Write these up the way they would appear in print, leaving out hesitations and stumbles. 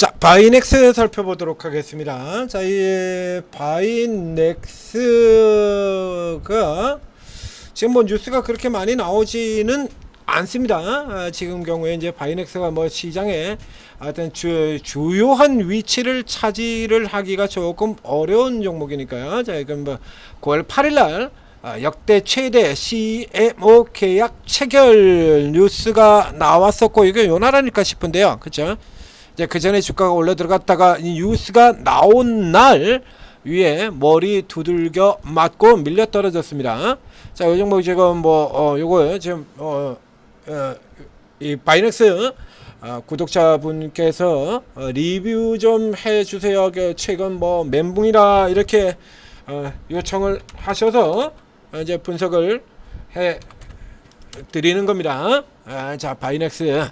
자, 바이넥스 살펴보도록 하겠습니다. 자, 이 바이넥스가 지금 뭐 뉴스가 그렇게 많이 나오지는 않습니다. 지금 경우에 이제 바이넥스가 뭐 시장에 하여튼 주요한 위치를 차지를 하기가 조금 어려운 종목이니까요. 자, 지금 뭐 9월 8일날 역대 최대 CMO 계약 체결 뉴스가 나왔었고, 이게 요나라니까 싶은데요. 그쵸? 이제 그 전에 주가가 올라 들어갔다가 이 뉴스가 나온 날 위에 머리 두들겨 맞고 밀려 떨어졌습니다. 자, 요 종목 지금 뭐 요거 지금 이 바이넥스 구독자분께서 리뷰 좀 해주세요. 최근 뭐 멘붕이라 이렇게 요청을 하셔서 이제 분석을 해 드리는 겁니다. 자, 바이넥스.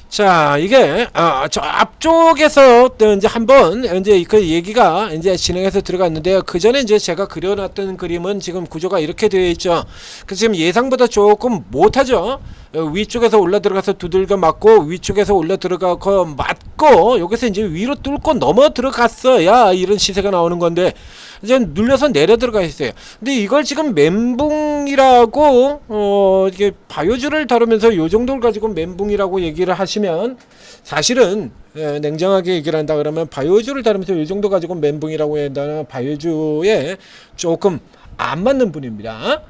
자, 이게 저 앞쪽에서 이제 한번 이제 그 얘기가 이제 진행해서 들어갔는데요. 그 전에 이제 제가 그려놨던 그림은 지금 구조가 이렇게 되어 있죠. 그래서 지금 예상보다 조금 못하죠. 위쪽에서 올라 들어가서 두들겨 맞고, 위쪽에서 올라 들어가고 맞고, 여기서 이제 위로 뚫고 넘어 들어갔어야 이런 시세가 나오는 건데, 이제 눌려서 내려 들어가 있어요. 근데 이걸 지금 멘붕이라고 이게 바이오주를 다루면서 요 정도를 가지고 멘붕이라고 얘기를 하시면, 사실은 냉정하게 얘기를 한다 그러면 바이오주를 다루면서 요 정도 가지고 멘붕이라고 한다면 바이오주에 조금 안 맞는 분입니다.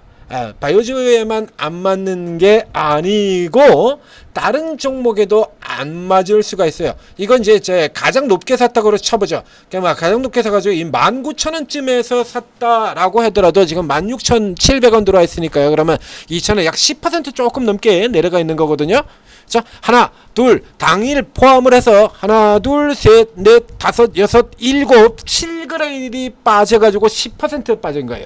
바이오주에만 안 맞는 게 아니고 다른 종목에도 안 맞을 수가 있어요. 이건 이제 제 가장 높게 샀다고 쳐보죠. 그러니까 가장 높게 사가지고 이 19,000원쯤에서 샀다라고 하더라도 지금 16,700원 들어와 있으니까요. 그러면 2,000원 약 10% 조금 넘게 내려가 있는 거거든요. 자, 하나, 둘, 당일 포함을 해서 하나, 둘, 셋, 넷, 다섯, 여섯, 일곱, 7그레이드이 빠져가지고 10% 빠진 거예요.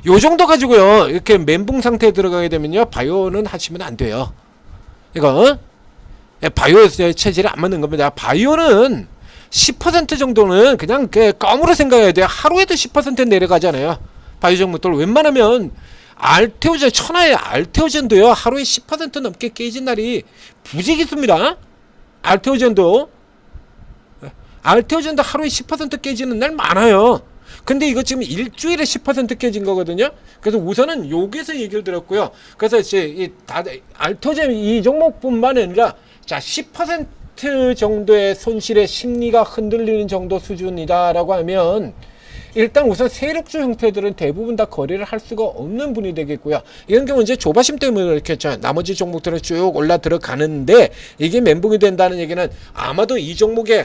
요 정도 가지고요, 이렇게 멘붕 상태에 들어가게 되면요, 바이오는 하시면 안 돼요. 이거 바이오 체질이 안 맞는 겁니다. 바이오는 10% 정도는 그냥 껌으로 생각해야 돼요. 하루에도 10% 내려가잖아요. 바이오 종목들 웬만하면 알테오젠, 천하의 알테오젠도요, 하루에 10% 넘게 깨진 날이 부지기 있습니다. 알테오젠도 하루에 10% 깨지는 날 많아요. 근데 이거 지금 일주일에 10% 깨진 거거든요. 그래서 우선은 여기서 얘기를 들었고요. 그래서 이제 알토젠 이 종목뿐만 아니라 자, 10% 정도의 손실의 심리가 흔들리는 정도 수준이다라고 하면, 일단 우선 세력주 형태들은 대부분 다 거래를 할 수가 없는 분이 되겠고요. 이런 경우 이제 조바심 때문에 이렇게 했죠. 나머지 종목들은 쭉 올라 들어가는데 이게 멘붕이 된다는 얘기는 아마도 이 종목에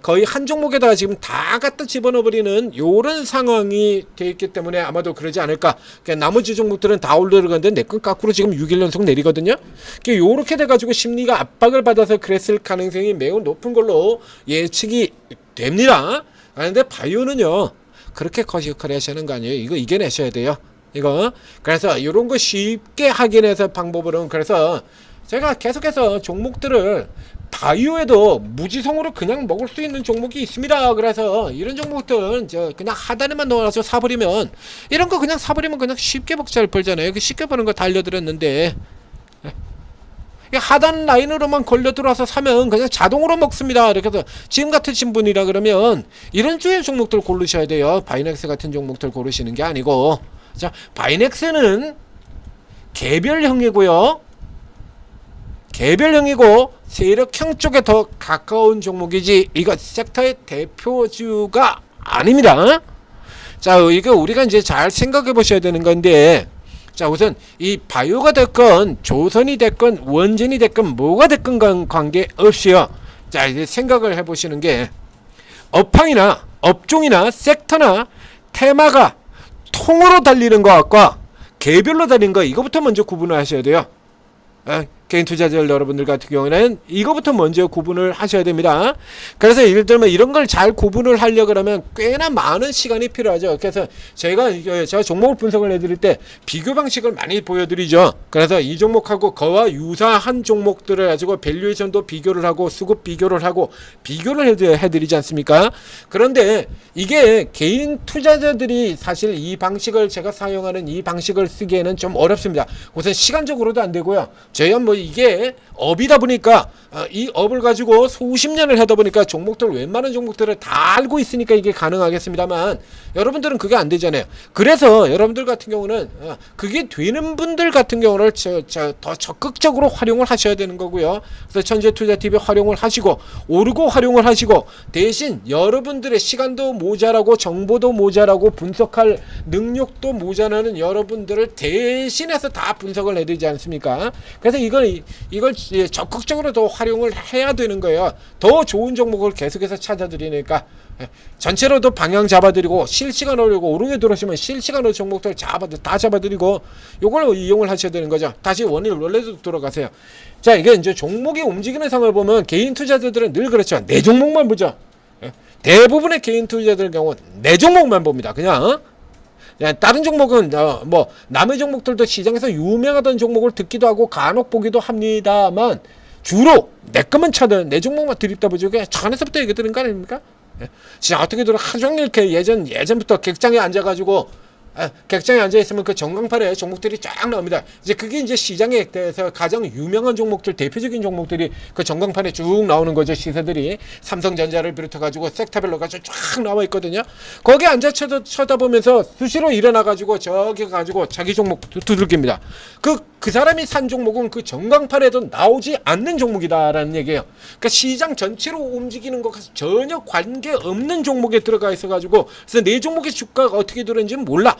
거의 한 종목에다가 지금 다 갖다 집어넣어버리는 요런 상황이 돼 있기 때문에 아마도 그러지 않을까. 그러니까 나머지 종목들은 다 올라 들어가는데 내 건 거꾸로 지금 6일 연속 내리거든요. 그러니까 요렇게 돼가지고 심리가 압박을 받아서 그랬을 가능성이 매우 높은 걸로 예측이 됩니다. 그런데 바이오는요, 그렇게 거시하시는 거 아니에요. 이거 이겨내셔야 돼요. 이거. 그래서 이런 거 쉽게 확인해서 방법으로는, 그래서 제가 계속해서 종목들을 바이오에도 무지성으로 그냥 먹을 수 있는 종목이 있습니다. 그래서 이런 종목들은 그냥 하단에만 넣어서 사버리면, 이런 거 그냥 사버리면 그냥 쉽게 먹잘 벌잖아요. 쉽게 버는 거 다 알려드렸는데, 하단 라인으로만 걸려 들어와서 사면 그냥 자동으로 먹습니다. 이렇게 해서 지금 같으신 분이라 그러면 이런 주의 종목들 고르셔야 돼요. 바이넥스 같은 종목들 고르시는 게 아니고. 자, 바이넥스는 개별형이고요. 개별형이고 세력형 쪽에 더 가까운 종목이지, 이거 섹터의 대표주가 아닙니다. 자, 이거 우리가 이제 잘 생각해 보셔야 되는 건데, 자, 우선 이 바이오가 됐건 조선이 됐건 원전이 됐건 뭐가 됐건 관계없이요. 자, 이제 생각을 해보시는 게, 업황이나 업종이나 섹터나 테마가 통으로 달리는 것과 개별로 달리는 거, 이거부터 먼저 구분을 하셔야 돼요. 개인 투자자 여러분들 같은 경우에는 이거부터 먼저 구분을 하셔야 됩니다. 그래서 예를 들면 이런 걸 잘 구분을 하려고 그러면 꽤나 많은 시간이 필요하죠. 그래서 제가 종목을 분석을 해드릴 때 비교 방식을 많이 보여드리죠. 그래서 이 종목하고 그와 유사한 종목들을 가지고 밸류에이션도 비교를 하고 수급 비교를 하고 비교를 해드리지 않습니까? 그런데 이게 개인 투자자들이 사실 이 방식을, 제가 사용하는 이 방식을 쓰기에는 좀 어렵습니다. 우선 시간적으로도 안 되고요. 저희가 뭐 이게 업이다 보니까 이 업을 가지고 수십 년을 하다 보니까 종목들 웬만한 종목들을 다 알고 있으니까 이게 가능하겠습니다만 여러분들은 그게 안 되잖아요. 그래서 여러분들 같은 경우는 그게 되는 분들 같은 경우를 더 적극적으로 활용을 하셔야 되는 거고요. 그래서 천재투자TV 활용을 하시고 오르고 활용을 하시고 대신 여러분들의 시간도 모자라고 정보도 모자라고 분석할 능력도 모자라는 여러분들을 대신해서 다 분석을 해드리지 않습니까? 그래서 이걸 적극적으로 더 활용을 해야 되는 거예요. 더 좋은 종목을 계속해서 찾아드리니까 전체로도 방향 잡아드리고 실시간으로 오르게 들어오시면 실시간으로 종목들 다 잡아드리고 요걸 이용을 하셔야 되는 거죠. 다시 원래도 돌아가세요. 자, 이게 이제 종목이 움직이는 상황을 보면 개인 투자자들은 늘 그렇죠. 내 종목만 보죠. 대부분의 개인 투자자들 경우 내 종목만 봅니다. 그냥 다른 종목은 뭐 남의 종목들도 시장에서 유명하던 종목을 듣기도 하고 간혹 보기도 합니다만 주로 내 것만 찾아 내 종목만 드립다 보죠. 그게 전에서부터 얘기 드린 거 아닙니까? 진짜 어떻게 들어 하루 종일 이렇게 예전부터 객장에 앉아가지고 객장에 앉아있으면 그 전광판에 종목들이 쫙 나옵니다. 이제 그게 이제 시장에 대해서 가장 유명한 종목들, 대표적인 종목들이 그 전광판에 쭉 나오는 거죠. 시세들이 삼성전자를 비롯해가지고 섹터별로 가지고 쫙 나와 있거든요. 거기에 앉아 쳐다보면서 수시로 일어나가지고 저기 가지고 자기 종목 두들깁니다. 그 사람이 산 종목은 그 전광판에도 나오지 않는 종목이다라는 얘기예요. 그러니까 시장 전체로 움직이는 것과 전혀 관계없는 종목에 들어가 있어가지고 그래서 내 종목의 주가가 어떻게 되는지는 몰라.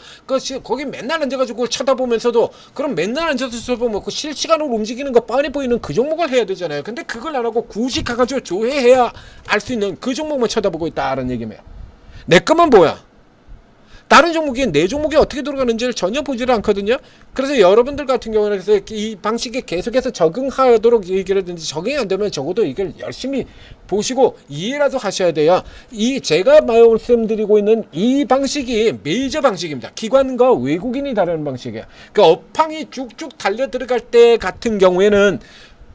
거기 맨날 앉아가지고 쳐다보면서도 그럼 맨날 앉아서 보면 그 실시간으로 움직이는 거 뻔히 보이는 그 종목을 해야 되잖아요. 근데 그걸 안 하고 굳이 가가지고 조회해야 알 수 있는 그 종목만 쳐다보고 있다라는 얘기입니다. 내 것만 뭐야? 다른 종목이 내 종목이 어떻게 들어가는지를 전혀 보지를 않거든요. 그래서 여러분들 같은 경우는 그래서 이 방식에 계속해서 적응하도록 얘기를 하든지 적응이 안 되면 적어도 이걸 열심히 보시고 이해라도 하셔야 돼요. 제가 말씀드리고 있는 이 방식이 메이저 방식입니다. 기관과 외국인이 다루는 방식이에요. 그러니까 업황이 쭉쭉 달려 들어갈 때 같은 경우에는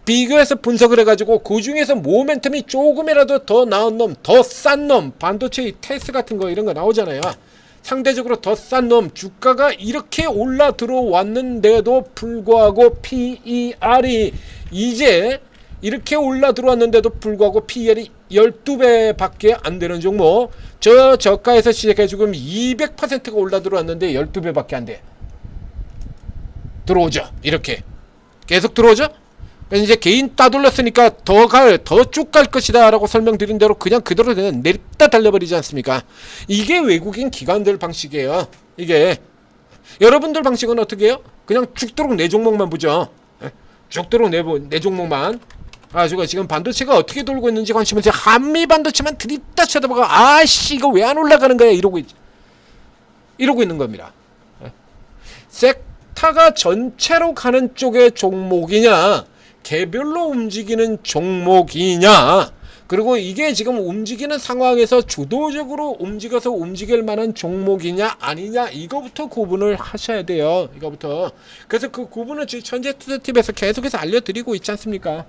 비교해서 분석을 해가지고 그 중에서 모멘텀이 조금이라도 더 나은 놈, 더 싼 놈, 반도체 테스 같은 거 이런 거 나오잖아요. 상대적으로 더 싼 놈, 주가가 이렇게 올라 들어왔는데도 불구하고 PER이 이제 이렇게 올라 들어왔는데도 불구하고 PER이 12배 밖에 안 되는 종목, 저 저가에서 시작해 지금 200%가 올라 들어왔는데 12배 밖에 안 돼. 들어오죠. 이렇게 계속 들어오죠. 이제 개인 따돌렸으니까 더 쭉 갈 것이다 라고 설명드린 대로 그냥 그대로 그냥 내립다 달려버리지 않습니까? 이게 외국인 기관들 방식이에요. 이게 여러분들 방식은 어떻게 해요? 그냥 죽도록 내 종목만 보죠. 죽도록 내 종목만. 지금 반도체가 어떻게 돌고 있는지 관심을 제 한미 반도체만 들이다 쳐다보고 아씨 이거 왜 안 올라가는 거야 이러고 있는 겁니다. 섹터가 전체로 가는 쪽의 종목이냐 개별로 움직이는 종목이냐, 그리고 이게 지금 움직이는 상황에서 주도적으로 움직일 만한 종목이냐 아니냐, 이거부터 구분을 하셔야 돼요. 이거부터. 그래서 그 구분을 지금 천재투자TV에서 계속해서 알려드리고 있지 않습니까?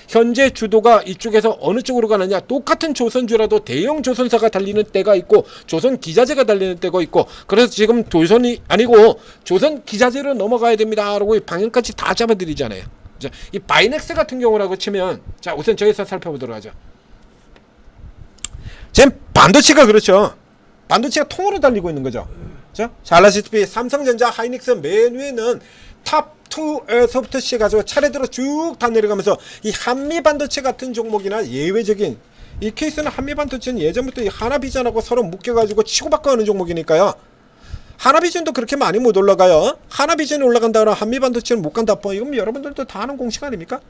현재 주도가 이쪽에서 어느 쪽으로 가느냐, 똑같은 조선주라도 대형 조선사가 달리는 때가 있고 조선 기자재가 달리는 때가 있고, 그래서 지금 조선이 아니고 조선 기자재로 넘어가야 됩니다 라고 방향까지 다 잡아드리잖아요. 이 바이넥스 같은 경우라고 치면, 자 우선 저기서 살펴보도록 하죠. 지금 반도체가 그렇죠. 반도체가 통으로 달리고 있는 거죠. 자, 잘 아시다시피 삼성전자, 하이닉스 맨 위에는 탑2에서부터 시작해가지고 차례대로 쭉 다 내려가면서 이 한미 반도체 같은 종목이나 예외적인 이 케이스는 한미 반도체는 예전부터 이 하나비전하고 서로 묶여가지고 치고받고 하는 종목이니까요. 하나비전도 그렇게 많이 못 올라가요. 하나비전이 올라간다거나 한미반도체는 못 간다. 이건 여러분들도 다 아는 공식 아닙니까?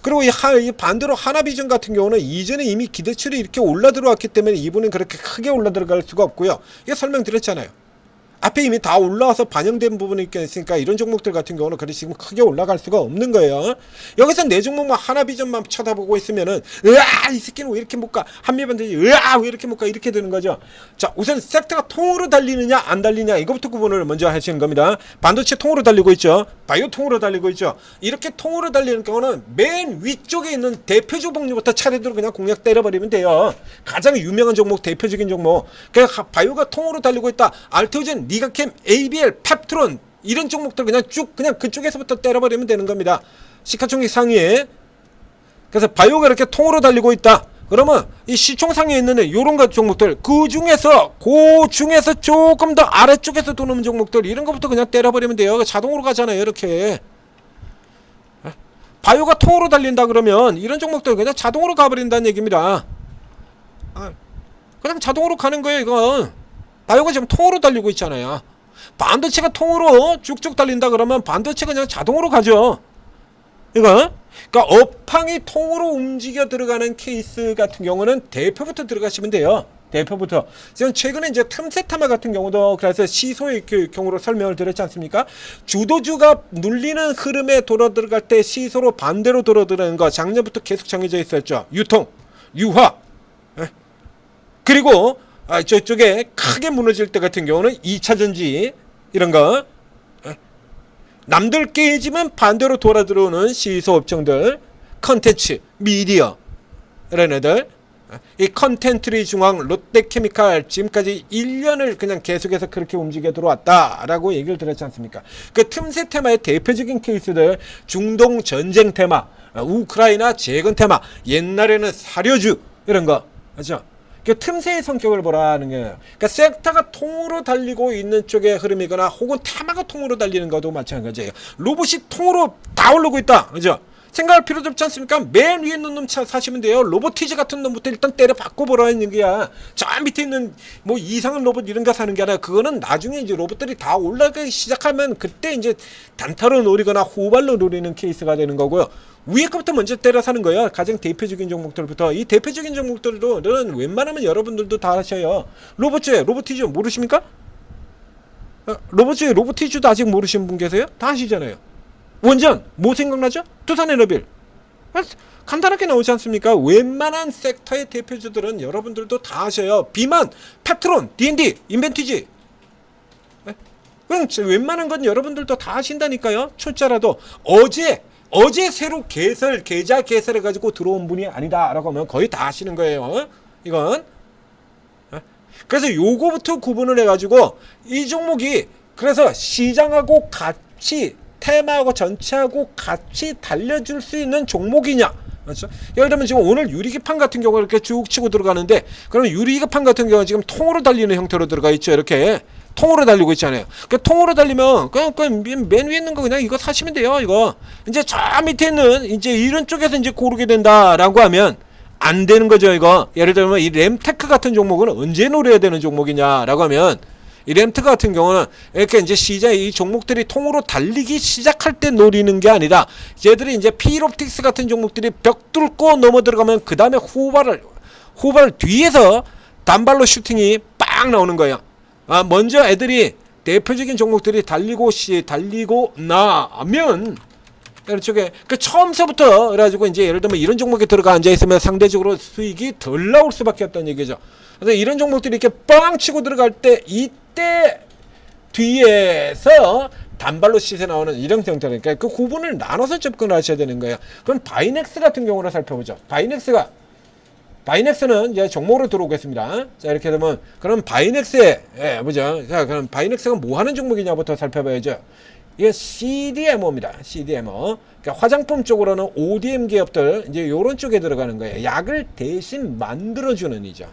그리고 이 반대로 하나비전 같은 경우는 이전에 이미 기대치를 이렇게 올라 들어왔기 때문에 이분은 그렇게 크게 올라 들어갈 수가 없고요. 이게 설명드렸잖아요. 앞에 이미 다 올라와서 반영된 부분이 있으니까 이런 종목들 같은 경우는 그렇게 지금 크게 올라갈 수가 없는 거예요. 여기서 내 종목만 하나비전만 쳐다보고 있으면은 이 새끼는 왜 이렇게 못 가? 한미반도체 왜 이렇게 못 가? 이렇게 되는 거죠. 자, 우선 섹터가 통으로 달리느냐 안 달리냐 이거부터 구분을 먼저 하시는 겁니다. 반도체 통으로 달리고 있죠. 바이오 통으로 달리고 있죠. 이렇게 통으로 달리는 경우는 맨 위쪽에 있는 대표적 종목부터 차례대로 그냥 공략 때려버리면 돼요. 가장 유명한 종목, 대표적인 종목. 그러니까 바이오가 통으로 달리고 있다. 알테오젠, 니가캠, ABL, 펩트론, 이런 종목들 그냥 쭉 그냥 그쪽에서부터 때려버리면 되는 겁니다. 시가총액 상위에. 그래서 바이오가 이렇게 통으로 달리고 있다. 그러면 이 시총 상위에 있는 이런 것 종목들 그 중에서 조금 더 아래쪽에서 도는 종목들 이런 것부터 그냥 때려버리면 돼요. 자동으로 가잖아요. 이렇게 바이오가 통으로 달린다 그러면 이런 종목들 그냥 자동으로 가버린다는 얘기입니다. 그냥 자동으로 가는 거예요. 이건 바이오가 지금 통으로 달리고 있잖아요. 반도체가 통으로 쭉쭉 달린다 그러면 반도체가 그냥 자동으로 가죠. 이거 그러니까 업황이 통으로 움직여 들어가는 케이스 같은 경우는 대표부터 들어가시면 돼요. 대표부터. 지금 최근에 이제 틈새 테마 같은 경우도 그래서 시소의 경우로 설명을 드렸지 않습니까? 주도주가 눌리는 흐름에 돌아 들어갈 때 시소로 반대로 돌아 들어가는 거 작년부터 계속 정해져 있었죠. 유통, 유화. 그리고 저쪽에 크게 무너질 때 같은 경우는 2차전지 이런 거. 남들 깨지면 반대로 돌아 들어오는 시소 업종들, 컨텐츠, 미디어 이런 애들. 이 컨텐트리 중앙 롯데케미칼 지금까지 1년을 그냥 계속해서 그렇게 움직여 들어왔다라고 얘기를 드렸지 않습니까? 그 틈새 테마의 대표적인 케이스들 중동 전쟁 테마, 우크라이나 재건 테마, 옛날에는 사료주 이런 거 그렇죠? 그 틈새의 성격을 보라는 거예요. 그러니까 섹터가 통으로 달리고 있는 쪽의 흐름이거나 혹은 테마가 통으로 달리는 것도 마찬가지예요. 로봇이 통으로 다 오르고 있다. 그죠? 생각할 필요도 없지 않습니까? 맨 위에 있는 놈 사시면 돼요. 로보티즈 같은 놈부터 일단 때려 바꿔보라는 얘기야. 저 밑에 있는 뭐 이상한 로봇 이런 거 사는 게 아니라 그거는 나중에 이제 로봇들이 다 올라가기 시작하면 그때 이제 단타로 노리거나 후발로 노리는 케이스가 되는 거고요. 위에 것부터 먼저 때려 사는 거예요. 가장 대표적인 종목들부터. 이 대표적인 종목들은 웬만하면 여러분들도 다 하셔요. 로보티즈 모르십니까? 로보티즈도 아직 모르시는 분 계세요? 다 아시잖아요. 원전 뭐 생각나죠? 두산에너빌 간단하게 나오지 않습니까? 웬만한 섹터의 대표주들은 여러분들도 다 아셔요. 비만, 페트론, D&D, 인벤티지. 그냥 웬만한 건 여러분들도 다 아신다니까요. 초짜라도 어제 새로 계좌 개설해가지고 들어온 분이 아니다라고 하면 거의 다 아시는 거예요. 이건. 그래서 요거부터 구분을 해가지고 이 종목이 그래서 시장하고 같이 테마하고 전체하고 같이 달려줄 수 있는 종목이냐. 그렇죠? 예를 들면 지금 오늘 유리기판 같은 경우 이렇게 쭉 치고 들어가는데 그러면 유리기판 같은 경우는 지금 통으로 달리는 형태로 들어가 있죠. 이렇게 통으로 달리고 있잖아요. 그 통으로 달리면 그냥 맨 위에 있는 거 그냥 이거 사시면 돼요. 이거 이제 저 밑에 있는 이제 이런 쪽에서 이제 고르게 된다라고 하면 안 되는 거죠. 이거 예를 들면 이 램테크 같은 종목은 언제 노려야 되는 종목이냐라고 하면 이 램테크 같은 경우는 이렇게 이제 시장 이 종목들이 통으로 달리기 시작할 때 노리는 게 아니라 얘들이 이제 필옵틱스 같은 종목들이 벽 뚫고 넘어 들어가면 그 다음에 후발 뒤에서 단발로 슈팅이 빵 나오는 거예요. 먼저 애들이 대표적인 종목들이 달리고 나면 이쪽에 그 처음서부터 그래가지고 이제 예를 들면 이런 종목에 들어가 앉아 있으면 상대적으로 수익이 덜 나올 수밖에 없다는 얘기죠. 그래서 이런 종목들이 이렇게 빵 치고 들어갈 때 이때 뒤에서 단발로 시세 나오는 이런 형태니까 그 구분을 나눠서 접근을 하셔야 되는 거예요. 그럼 바이넥스 같은 경우로 살펴보죠. 바이넥스는 이제 종목으로 들어오겠습니다. 자, 이렇게 되면 그럼 바이넥스에 보죠. 자, 그럼 바이넥스가 뭐 하는 종목이냐부터 살펴봐야죠. 이게 CDMO입니다. CDMO. 그러니까 화장품 쪽으로는 ODM 기업들 이제 요런 쪽에 들어가는 거예요. 약을 대신 만들어주는 이죠.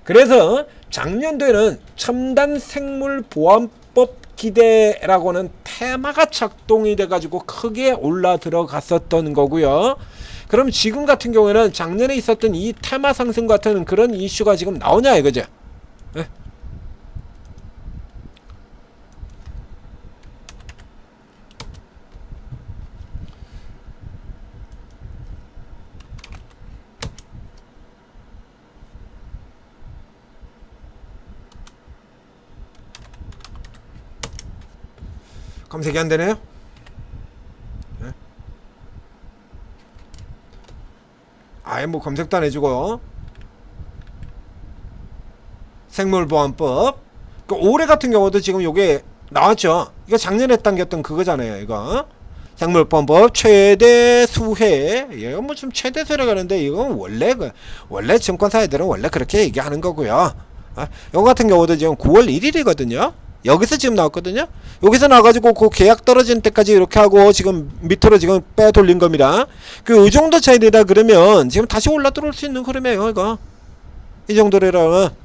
그래서 작년도에는 첨단 생물 보안법 기대라고 하는 테마가 작동이 돼가지고 크게 올라 들어갔었던 거고요. 그럼 지금 같은 경우에는 작년에 있었던 이 테마 상승 같은 그런 이슈가 지금 나오냐 이거죠. 네? 검색이 안 되네요. 네? 아예 뭐 검색도 안 해주고 생물보안법 올해 같은 경우도 지금 요게 나왔죠. 이거 작년에 당겼던 그거잖아요. 이거 생물보안법 최대 수혜 이거 뭐 좀 최대 수혜라 가는데 이건 원래 증권사 애들은 원래 그렇게 얘기하는 거고요. 이거 같은 경우도 지금 9월 1일이거든요. 여기서 지금 나왔거든요. 여기서 나와가지고 그 계약 떨어지는 때까지 이렇게 하고 지금 밑으로 지금 빼 돌린 겁니다. 그 이 정도 차이다 그러면 지금 다시 올라 들어올 수 있는 흐름이에요. 이거 이 정도라면.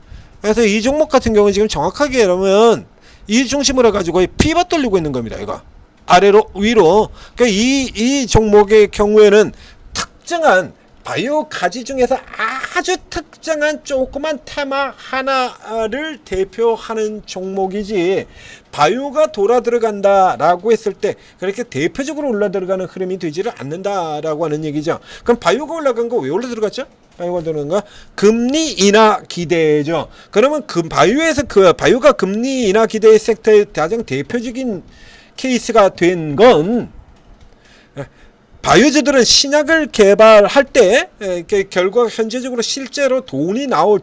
그래서 이 종목 같은 경우는 지금 정확하게 그러면 이 중심으로 해가지고 피바 돌리고 있는 겁니다. 이거 아래로 위로. 그러니까 이 종목의 경우에는 특정한 바이오 가지 중에서 아주 특정한 조그만 테마 하나를 대표하는 종목이지, 바이오가 돌아 들어간다 라고 했을 때 그렇게 대표적으로 올라 들어가는 흐름이 되지를 않는다 라고 하는 얘기죠. 그럼 바이오가 올라간 거 왜 올라 들어갔죠? 바이오가 들어간 거 금리 인하 기대죠. 그러면 바이오에서 바이오가 금리 인하 기대 섹터의 가장 대표적인 케이스가 된 건, 바이오주들은 신약을 개발할 때 결과가 현재적으로 실제로 돈이 나올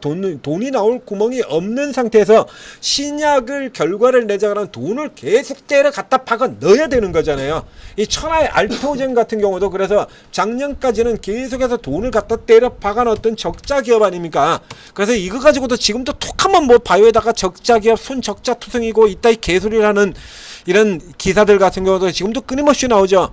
구멍이 없는 상태에서 신약을 결과를 내자 그러면 돈을 계속 때려 갖다 박아 넣어야 되는 거잖아요. 이 천하의 알토젠 같은 경우도 그래서 작년까지는 계속해서 돈을 갖다 때려 박아 넣었던 적자 기업 아닙니까? 그래서 이거 가지고도 지금도 톡 한번 뭐 바이오에다가 적자 기업 순적자 투성이고 이따위 개소리를 하는 이런 기사들 같은 경우도 지금도 끊임없이 나오죠.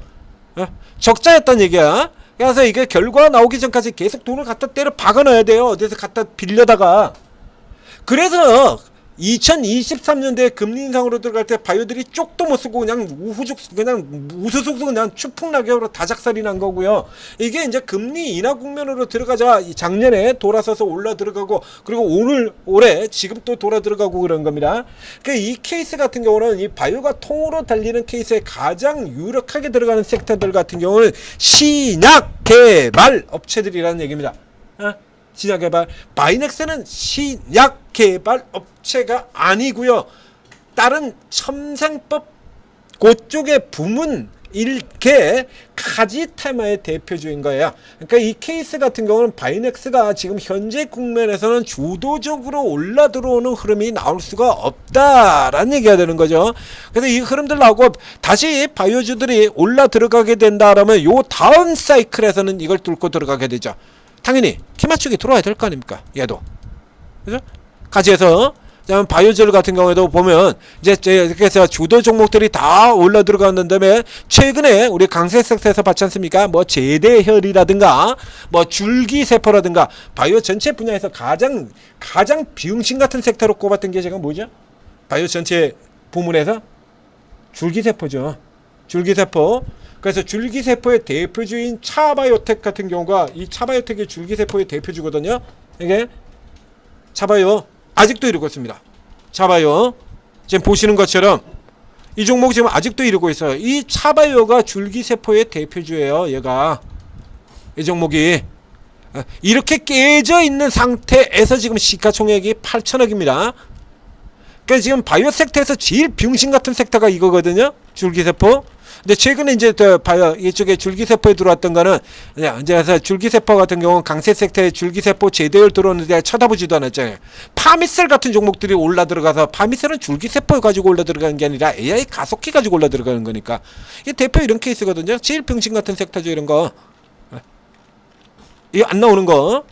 적자였단 얘기야. 그래서 이게 결과 나오기 전까지 계속 돈을 갖다 때려 박아 넣어야 돼요. 어디서 갖다 빌려다가. 그래서 2023년도에 금리 인상으로 들어갈 때 바이오들이 쪽도 못 쓰고 그냥 우수수수 그냥 추풍낙엽으로 다작살이 난 거고요. 이게 이제 금리 인하 국면으로 들어가자 작년에 돌아서서 올라 들어가고, 그리고 올해 지금 또 돌아 들어가고 그런 겁니다. 그러니까 이 케이스 같은 경우는 이 바이오가 통으로 달리는 케이스에 가장 유력하게 들어가는 섹터들 같은 경우는 신약 개발 업체들이라는 얘기입니다. 신약 개발. 바이넥스는 신약 개발 업체가 아니고요. 다른 첨생법 그쪽의 부문 일개 가지 테마의 대표주인 거예요. 그러니까 이 케이스 같은 경우는 바이넥스가 지금 현재 국면에서는 주도적으로 올라 들어오는 흐름이 나올 수가 없다라는 얘기가 되는 거죠. 그래서 이 흐름들 나오고 다시 바이오주들이 올라 들어가게 된다라면 요 다음 사이클에서는 이걸 뚫고 들어가게 되죠. 당연히 키 맞추기 들어와야 될 거 아닙니까? 얘도. 그죠? 가지에서 바이오젤 같은 경우에도 보면 이제 그래서 주도 종목들이 다 올라 들어가는 다음에 최근에 우리 강세 섹터에서 봤지 않습니까? 뭐 제대혈이라든가 뭐 줄기세포라든가 바이오 전체 분야에서 가장 비응신 같은 섹터로 꼽았던 게 제가 뭐죠? 바이오 전체 부문에서 줄기세포죠. 줄기세포. 그래서 줄기세포의 대표주인 차바이오텍 같은 경우가 이 차바이오텍이 줄기세포의 대표주거든요. 이게 차바이오 아직도 이러고 있습니다. 차바이오 지금 보시는 것처럼 이 종목 지금 아직도 이러고 있어요. 이 차바이오가 줄기세포의 대표주예요. 얘가 이 종목이 이렇게 깨져 있는 상태에서 지금 시가총액이 8천억입니다. 그러니까 지금 바이오 섹터에서 제일 병신 같은 섹터가 이거거든요. 줄기세포. 근데 최근에 이제 바이오 이쪽에 줄기세포에 들어왔던 거는 이제 줄기세포 같은 경우는 강세 섹터에 줄기세포 제대로 들어오는데 쳐다보지도 않았잖아요. 파미셀 같은 종목들이 올라 들어가서, 파미셀은 줄기세포 가지고 올라 들어가는 게 아니라 AI 가속기 가지고 올라 들어가는 거니까 이게 대표 이런 케이스거든요. 제일 병신 같은 섹터죠. 이런 거 이거 안 나오는 거.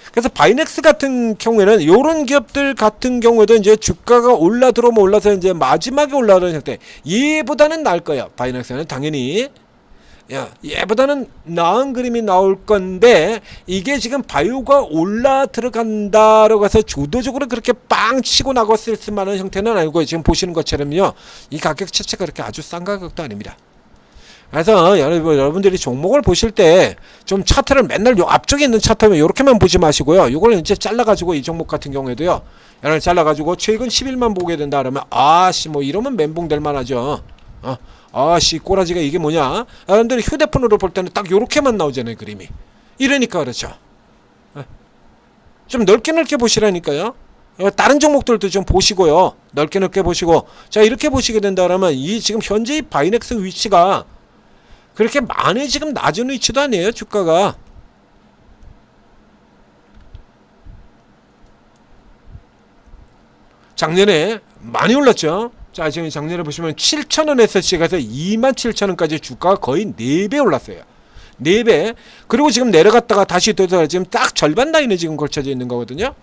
그래서 바이넥스 같은 경우에는 요런 기업들 같은 경우에도 이제 주가가 올라 들어오면 올라서 이제 마지막에 올라오는 형태. 얘보다는 나을 거예요. 바이넥스는 당연히. 얘보다는 나은 그림이 나올 건데, 이게 지금 바이오가 올라 들어간다라고 해서 주도적으로 그렇게 빵 치고 나갔을 만한 형태는 아니고, 지금 보시는 것처럼요, 이 가격 자체가 그렇게 아주 싼 가격도 아닙니다. 그래서 여러분들이 종목을 보실 때 좀 차트를 맨날 요 앞쪽에 있는 차트면 요렇게만 보지 마시고요. 요걸 이제 잘라가지고 이 종목 같은 경우에도요, 얘를 잘라가지고 최근 10일만 보게 된다 그러면 아씨 뭐 이러면 멘붕 될 만하죠. 아씨 꼬라지가 이게 뭐냐. 여러분들이 휴대폰으로 볼 때는 딱 요렇게만 나오잖아요, 그림이. 이러니까 그렇죠. 좀 넓게 보시라니까요. 다른 종목들도 좀 보시고요. 넓게 보시고. 자, 이렇게 보시게 된다 그러면 이 지금 현재 바이넥스 위치가 그렇게 많이 지금 낮은 위치도 아니에요. 주가가. 작년에 많이 올랐죠. 자, 지금 작년에 보시면 7,000원에서 시작해서 27,000원까지 주가가 거의 4배 올랐어요. 4배. 그리고 지금 내려갔다가 다시 또 지금 딱 절반 라인에 지금 걸쳐져 있는 거거든요.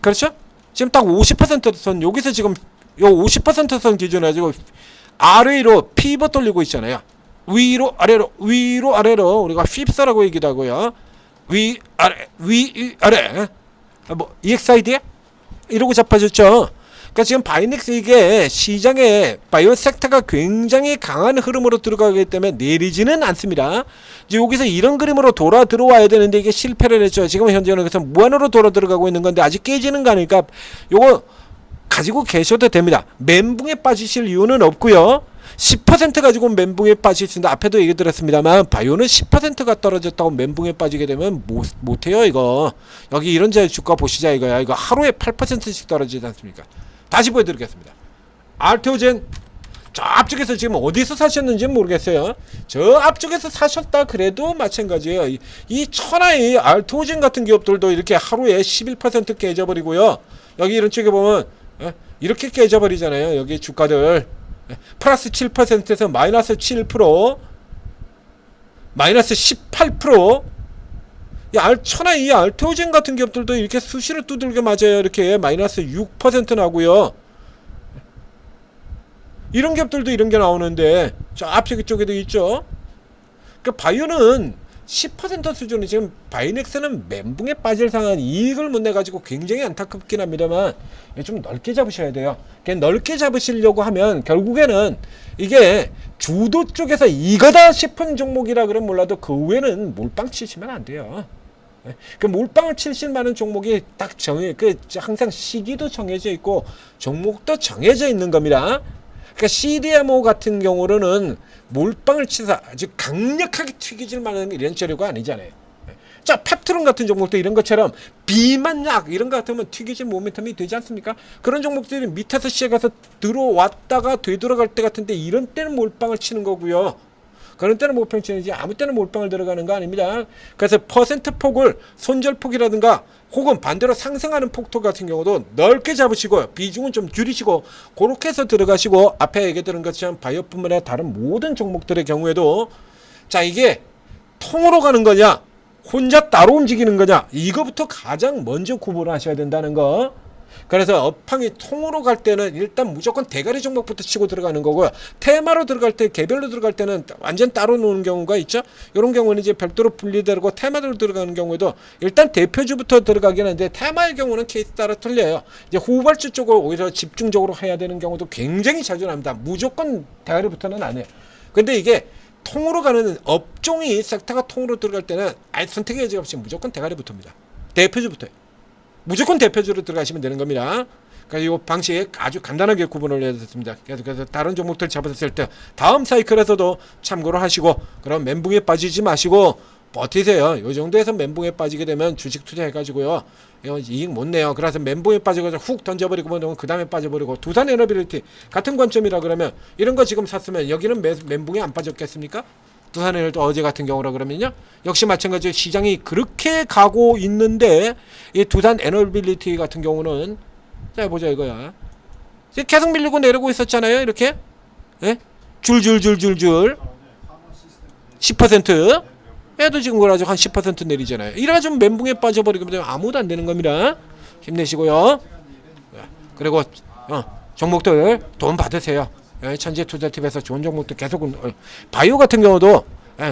그렇죠? 지금 딱 50%선 여기서 지금 요 50%선 기준으로 가지고 아래로 피벗 돌리고 있잖아요. 위로 아래로 위로 아래로 우리가 휩싸라고 얘기도 하고요. 위 아래 뭐 EXID야? 이러고 잡아줬죠. 그러니까 지금 바이넥스 이게 시장에 바이오 섹터가 굉장히 강한 흐름으로 들어가기 때문에 내리지는 않습니다. 이제 여기서 이런 그림으로 돌아 들어와야 되는데 이게 실패를 했죠. 지금 현재는 그래서 무한으로 돌아 들어가고 있는 건데 아직 깨지는 거 아니니까 요거 가지고 계셔도 됩니다. 멘붕에 빠지실 이유는 없고요. 10% 가지고 멘붕에 빠질 수 있는데 앞에도 얘기 드렸습니다만 바이오는 10%가 떨어졌다고 멘붕에 빠지게 되면 못해요. 이거 여기 이런 주가 보시자 이거야. 이거 하루에 8%씩 떨어지지 않습니까? 다시 보여드리겠습니다. 알테오젠 저 앞쪽에서 지금 어디서 사셨는지 모르겠어요. 저 앞쪽에서 사셨다 그래도 마찬가지예요. 이 천하의 알테오젠 같은 기업들도 이렇게 하루에 11% 깨져버리고요. 여기 이런 쪽에 보면 이렇게 깨져버리잖아요. 여기 주가들 플러스 7%에서 마이너스 7%, 마이너스 18%. 천하 이 알테오젠 같은 기업들도 이렇게 수시로 두들겨 맞아요. 이렇게 마이너스 6% 나고요. 이런 기업들도 이런 게 나오는데 저 앞쪽 쪽에도 있죠. 그러니까 바이오는 10% 수준이 지금 바이넥스는 멘붕에 빠질 상황 이익을 못 내가지고 굉장히 안타깝긴 합니다만 좀 넓게 잡으셔야 돼요. 넓게 잡으시려고 하면 결국에는 이게 주도 쪽에서 이거다 싶은 종목이라 그러면 몰라도 그 외에는 몰빵 치시면 안 돼요. 그 몰빵을 치실 만한 종목이 딱 항상 시기도 정해져 있고 종목도 정해져 있는 겁니다. 그러니까 CDMO 같은 경우는 몰빵을 치서 아주 강력하게 튀기질 만한 이런 재료가 아니잖아요. 자, 펩트론 같은 종목도 이런 것처럼 비만약 이런 거 같으면 튀기질 모멘텀이 되지 않습니까? 그런 종목들이 밑에서 시작해서 들어왔다가 되돌아갈 때 같은데 이런 때는 몰빵을 치는 거고요. 그런 때는 몰빵 치는지 아무 때는 몰빵을 들어가는 거 아닙니다. 그래서 퍼센트 폭을 손절폭이라든가 혹은 반대로 상승하는 폭도 같은 경우도 넓게 잡으시고 비중은 좀 줄이시고 그렇게 해서 들어가시고 앞에 얘기 드린 것처럼 바이오뿐만 아니라 다른 모든 종목들의 경우에도 자 이게 통으로 가는 거냐 혼자 따로 움직이는 거냐 이거부터 가장 먼저 구분을 하셔야 된다는 거. 그래서 업황이 통으로 갈 때는 일단 무조건 대가리 종목부터 치고 들어가는 거고요. 테마로 들어갈 때 개별로 들어갈 때는 완전 따로 노는 경우가 있죠. 이런 경우는 이제 별도로 분리되고 테마로 들어가는 경우에도 일단 대표주부터 들어가긴 하는데 테마의 경우는 케이스 따라 틀려요. 이제 후발주 쪽으로 오히려 집중적으로 해야 되는 경우도 굉장히 자주 납니다. 무조건 대가리부터는 안 해요. 근데 이게 통으로 가는 업종이 섹터가 통으로 들어갈 때는 아예 선택의 여지가 없이 무조건 대가리부터입니다. 대표주부터요. 무조건 대표주로 들어가시면 되는 겁니다. 그러니까 이 방식 아주 간단하게 구분을 해야 됐습니다. 그래서 다른 종목들 잡았을 때 다음 사이클에서도 참고를 하시고 그럼 멘붕에 빠지지 마시고 버티세요. 이 정도에서 멘붕에 빠지게 되면 주식 투자해가지고요 이익 못 내요. 그래서 멘붕에 빠져가지고 훅 던져버리고 그 다음에 빠져버리고 두산 에너빌리티 같은 관점이라 그러면 이런 거 지금 샀으면 여기는 멘붕에 안 빠졌겠습니까? 두산에너지 어제 같은 경우라 그러면요 역시 마찬가지로 시장이 그렇게 가고 있는데 이 두산 에너빌리티 같은 경우는 자 보자 이거야 계속 밀리고 내려오고 있었잖아요. 이렇게 줄줄줄줄줄 10% 얘도 지금 그래가지고 한 10% 내리잖아요. 이래가지고 멘붕에 빠져버리게 되면 아무도 안 되는 겁니다. 힘내시고요. 그리고 종목들 돈 받으세요. 천재투자팁에서 좋은 종목들 계속 바이오 같은 경우도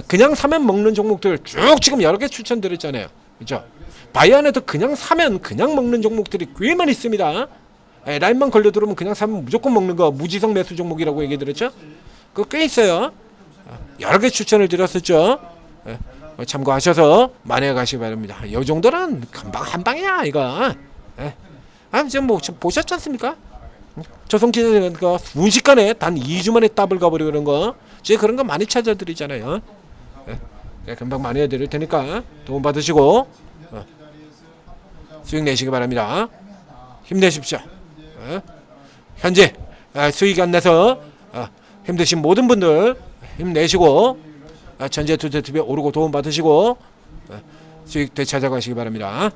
그냥 사면 먹는 종목들 쭉 지금 여러 개 추천드렸잖아요. 그렇죠? 바이오 안에도 그냥 사면 그냥 먹는 종목들이 꽤 많이 있습니다. 라인만 걸려 들어오면 그냥 사면 무조건 먹는 거 무지성 매수 종목이라고 얘기 드렸죠? 그거 꽤 있어요. 여러 개 추천을 드렸었죠. 참고하셔서 만회해 가시기 바랍니다. 이 정도는 금방 한 방이야 이거. 지금 뭐 보셨지 않습니까? 조선기자가 순식간에 단 2주 만에 더블 가버리고 그런 거 제가 그런 거 많이 찾아드리잖아요. 금방 많이 해드릴 테니까 도움 받으시고 수익 내시기 바랍니다. 힘내십시오. 현재 수익이 안 나서 힘드신 모든 분들 힘내시고 천재투자TV에 오르고 도움 받으시고 수익 되찾아가시기 바랍니다.